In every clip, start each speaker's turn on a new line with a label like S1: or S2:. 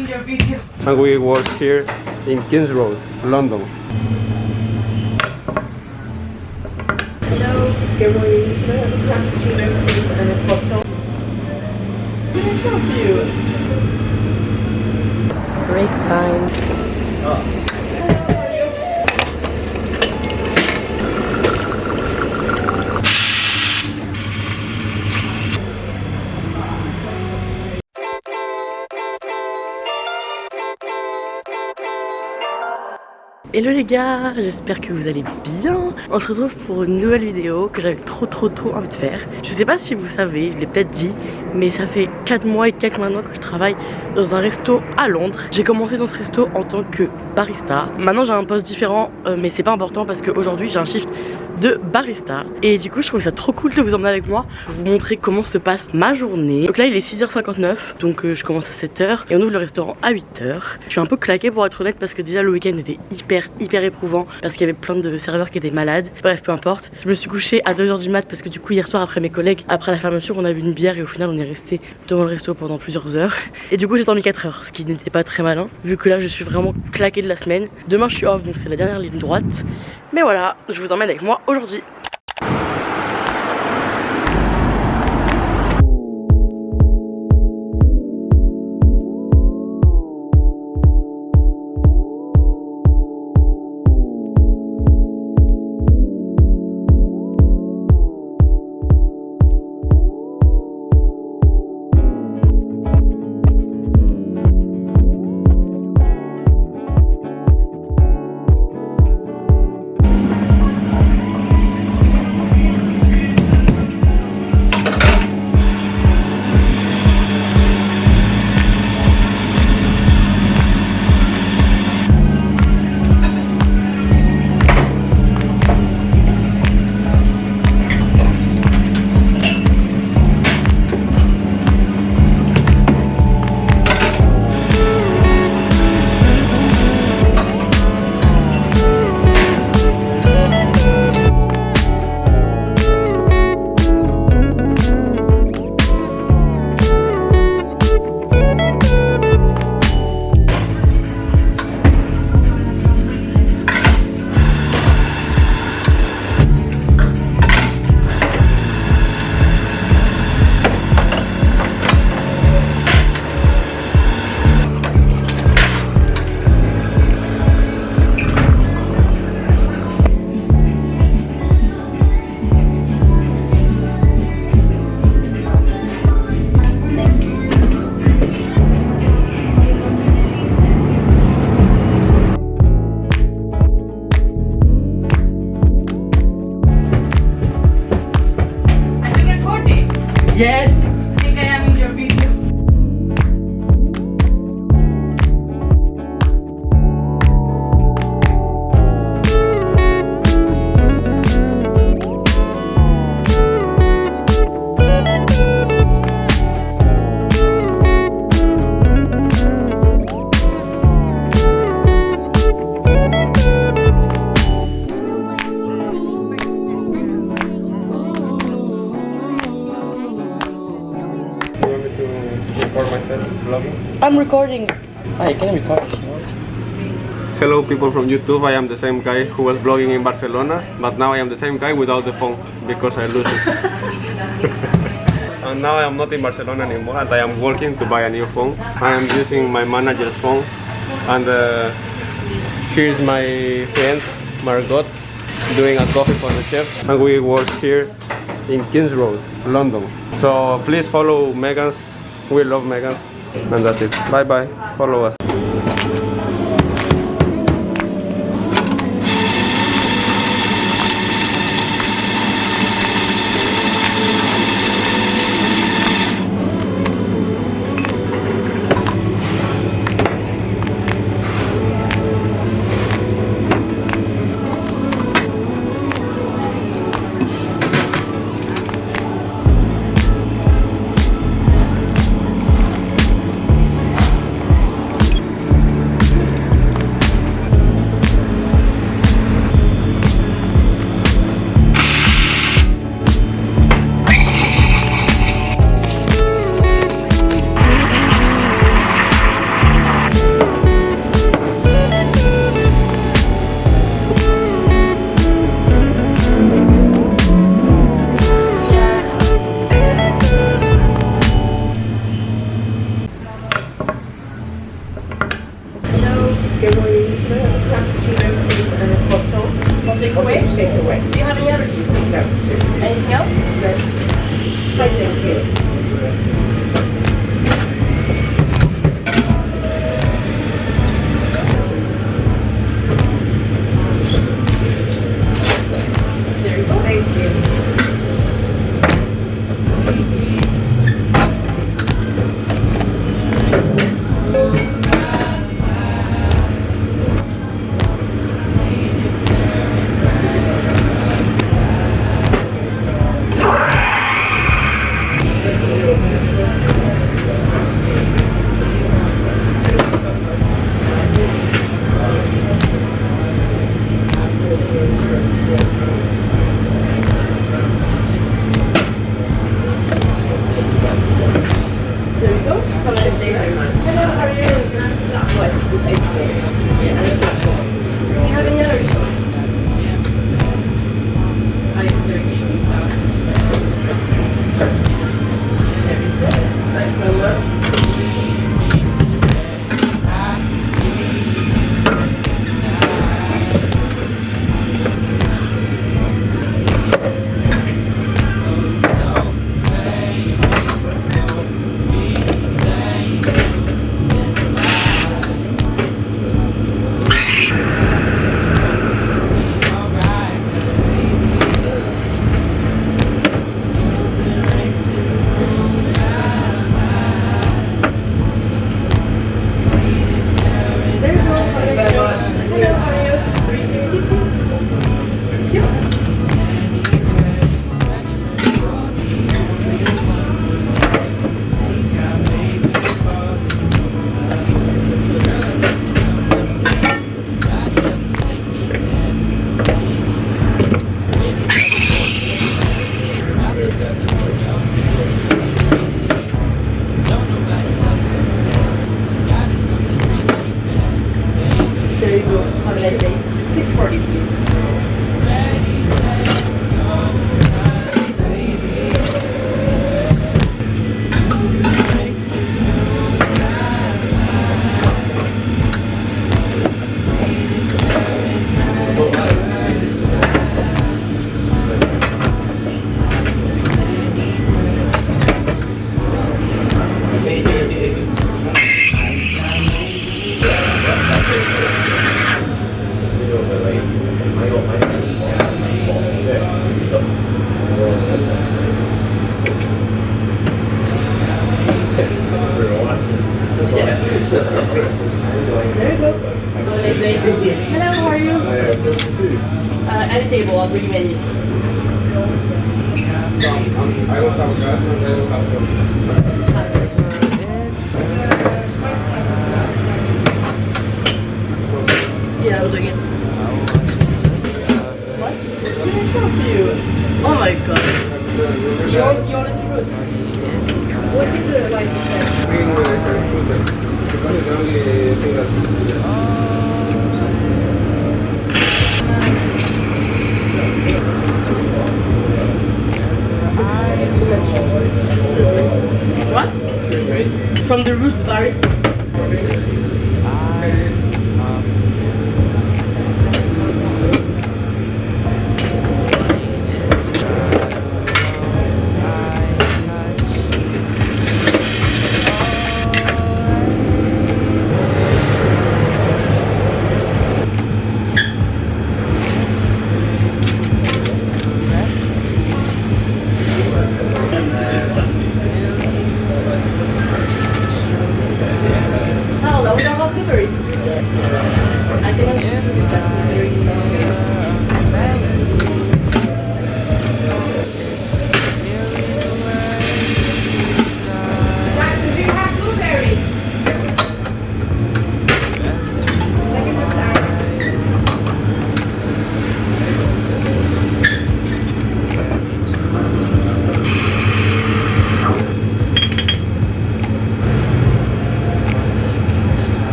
S1: having your video.
S2: And we work here in King's Road, London.
S3: Hello, good morning. Can I have a cappuccino, please, and a croissant? Can I talk to you? Break time. Hello les gars, j'espère que vous allez bien. On se retrouve pour une nouvelle vidéo que j'avais trop envie de faire. Je sais pas si vous savez, je l'ai peut-être dit, mais ça fait 4 mois et quelques maintenant que je travaille dans un resto à Londres. J'ai commencé dans ce resto en tant que barista. Maintenant j'ai un poste différent, mais c'est pas important parce qu'aujourd'hui j'ai un shift de barista. Et du coup je trouve ça trop cool de vous emmener avec moi, vous montrer comment se passe ma journée. Donc là il est 6h59, donc je commence à 7h et on ouvre le restaurant à 8h. Je suis un peu claquée pour être honnête parce que déjà le week-end était hyper éprouvant parce qu'il y avait plein de serveurs qui étaient malades. Bref, peu importe. Je me suis couchée à 2h du mat parce que du coup hier soir après mes collègues, après la fermeture, on a bu une bière et au final on est resté devant le resto pendant plusieurs heures. Et du coup j'ai dormi 4 heures, ce qui n'était pas très malin vu que là je suis vraiment claquée de la semaine. Demain je suis off, donc c'est la dernière ligne droite. Mais voilà, je vous emmène avec moi aujourd'hui. Yes!
S1: I think I am in your video.
S3: I'm recording. I can record if you want.
S2: Hello people from YouTube, I am the same guy who was vlogging in Barcelona, but now I am the same guy without the phone because I lose it. And now I am not in Barcelona anymore and I am working to buy a new phone. I am using my manager's phone and here's my friend Margot doing a coffee for the chef. And we work here in King's Road, London. So please follow Megan's, we love Megan's. And that's it. Bye bye. Follow us.
S3: Hello, how are you? At the table, I'll bring you menu.
S2: I will have gas and I will have
S3: Yeah, we're doing it. What? What did I tell you? Oh my god. You want to see food? What is the like you said?
S2: the only thing that's
S3: What? From the roots barista.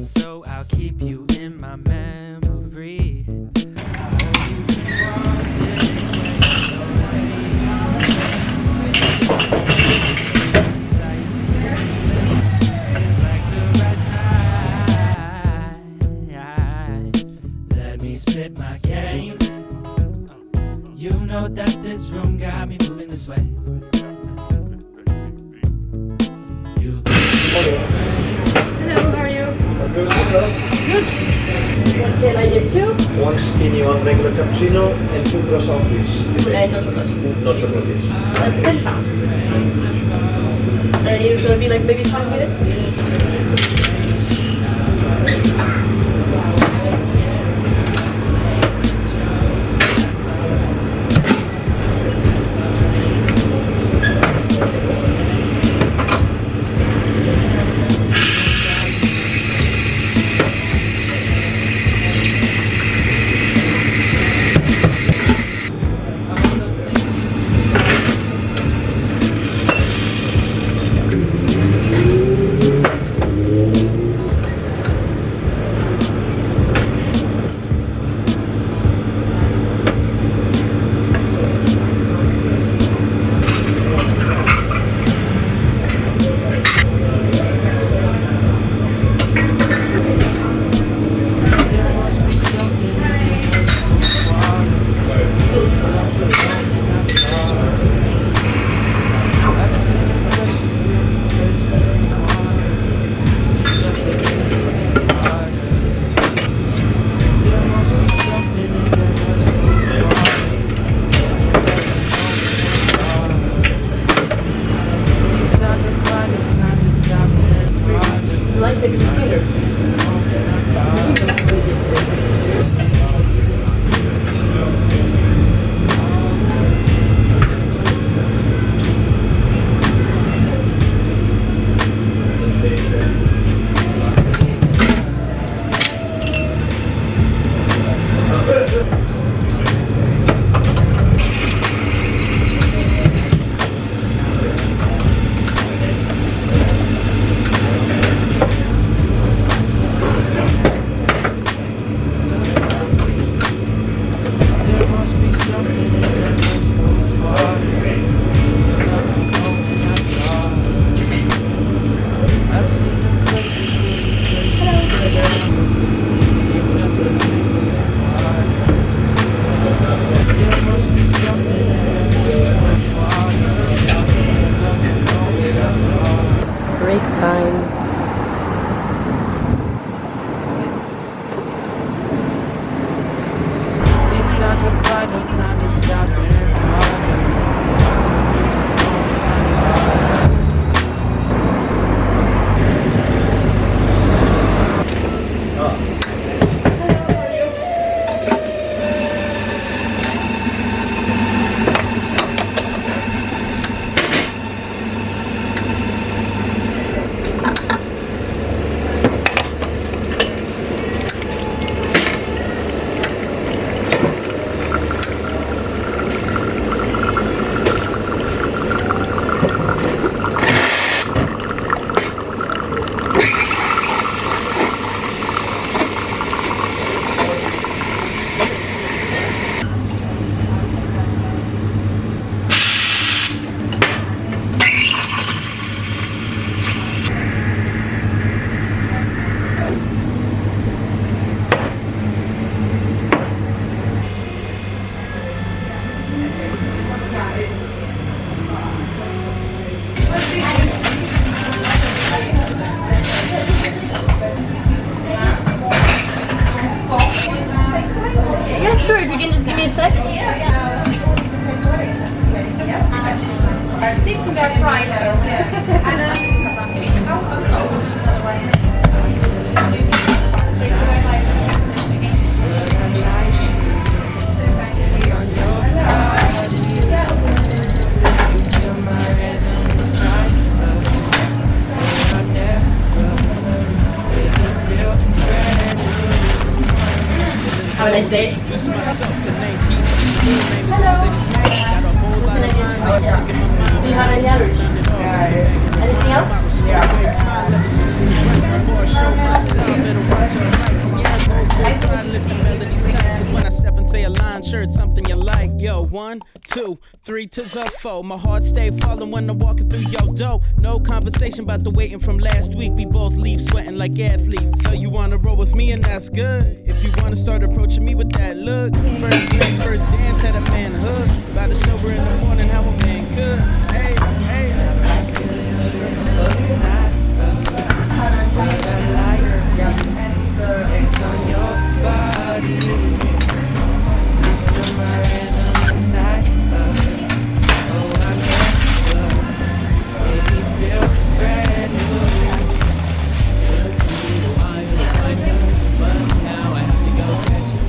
S4: so I'll keep you in my memory. Let me spit my game. You know that this room got me moving this way.
S3: Hello, how are you? Good. What can I get you?
S5: One skinny, one regular cappuccino, and 2 croissants, please.
S3: No chocolate.
S5: No chocolate, please.
S3: That's 10 pounds. And it's gonna be like maybe 5 minutes? Sure, if you can just give me a sec.
S1: Sticks in their fries.
S3: Have a nice day. Hello. Do you have any others? Anything else?
S4: if the melody's tight. Cause when I step and say a line, sure it's something you like. Yo, 1, 2, 3 to the 4. My heart stay falling when I'm walking through your door. No conversation about the waiting from last week. We both leave sweating like athletes. So you wanna roll with me and that's good. If you wanna start approaching me with that look. First place, first dance, had a man hooked. About to show her in the morning how a man could. Hey, hey. I feel it inside. The lights hands on your body. You feel my rhythm inside. Oh, I never made me feel brand new. Took me a while to find you, but now I have to go catch you.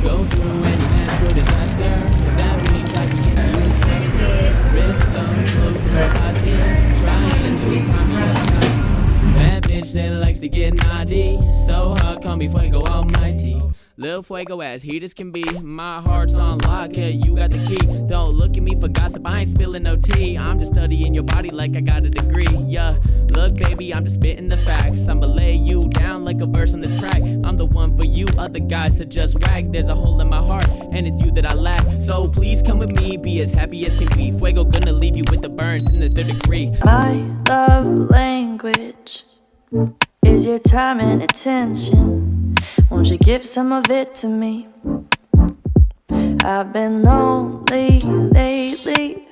S4: Go through any natural disaster. That means I can get you faster. Rhythm flows from my body, trying to find me outside. That bitch that likes to get naughty. So hot, call me Fuego Almighty. Lil Fuego as heat as can be. My heart's on lock, yeah, you got the key. Don't look at me for gossip, I ain't spilling no tea. I'm just studying your body like I got a degree, yeah. Look baby, I'm just spitting the facts. I'ma lay you down like a verse on this track. I'm the one for you, other guys are just whack. There's a hole in my heart, and it's you that I lack. So please come with me, be as happy as can be. Fuego gonna leave you with the burns in the 3rd degree.
S6: My love language is your time and attention. Won't you give some of it to me? I've been lonely lately,